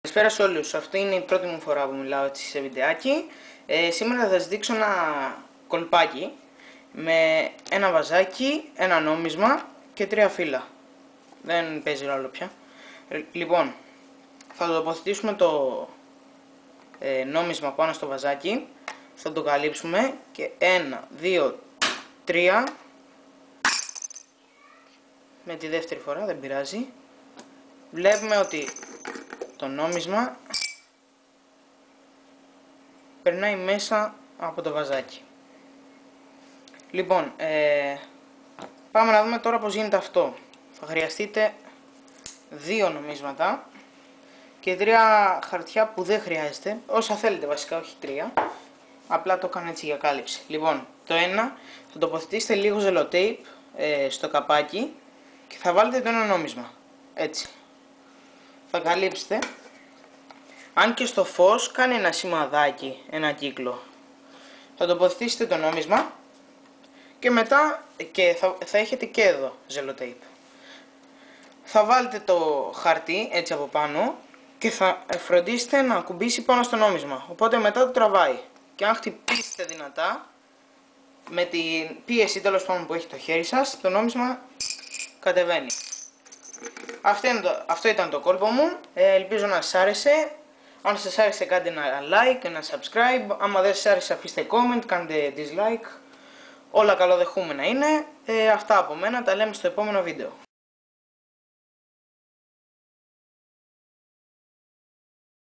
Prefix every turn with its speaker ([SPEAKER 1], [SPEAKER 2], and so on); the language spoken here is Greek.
[SPEAKER 1] Καλησπέρα σε όλους, αυτή είναι η πρώτη μου φορά που μιλάω έτσι σε βιντεάκι. Σήμερα θα σας δείξω ένα κολπάκι με ένα βαζάκι, ένα νόμισμα και 3 φύλλα. Δεν παίζει ρόλο πια. Λοιπόν, θα τοποθετήσουμε το νόμισμα πάνω στο βαζάκι. Θα το καλύψουμε και 1, 2, 3. Με τη δεύτερη φορά, δεν πειράζει. Βλέπουμε ότι το νόμισμα περνάει μέσα από το βαζάκι. Λοιπόν, πάμε να δούμε τώρα πως γίνεται αυτό. Θα χρειαστείτε 2 νομίσματα και 3 χαρτιά που δεν χρειάζεται, όσα θέλετε βασικά, όχι 3. Απλά το κάνω έτσι για κάλυψη. Λοιπόν, το ένα θα τοποθετήσετε λίγο ζελοτέιπ στο καπάκι και θα βάλετε το ένα νόμισμα. Έτσι. Θα καλύψετε. Αν και στο φως κάνει ένα σημαδάκι, ένα κύκλο. Θα τοποθετήσετε το νόμισμα και μετά θα έχετε και εδώ ζελοτέιπ. Θα βάλετε το χαρτί έτσι από πάνω και θα φροντίσετε να ακουμπήσει πάνω στο νόμισμα. Οπότε μετά το τραβάει. Και αν χτυπήσετε δυνατά, με την πίεση τέλος πάντων που έχει το χέρι σας, το νόμισμα κατεβαίνει. Αυτό ήταν το κόλπο μου. Ελπίζω να σας άρεσε. Αν σας άρεσε κάντε ένα like, ένα subscribe. Άμα δεν σας άρεσε αφήστε comment, κάντε dislike. Όλα καλοδεχούμενα είναι. Αυτά από μένα, τα λέμε στο επόμενο βίντεο.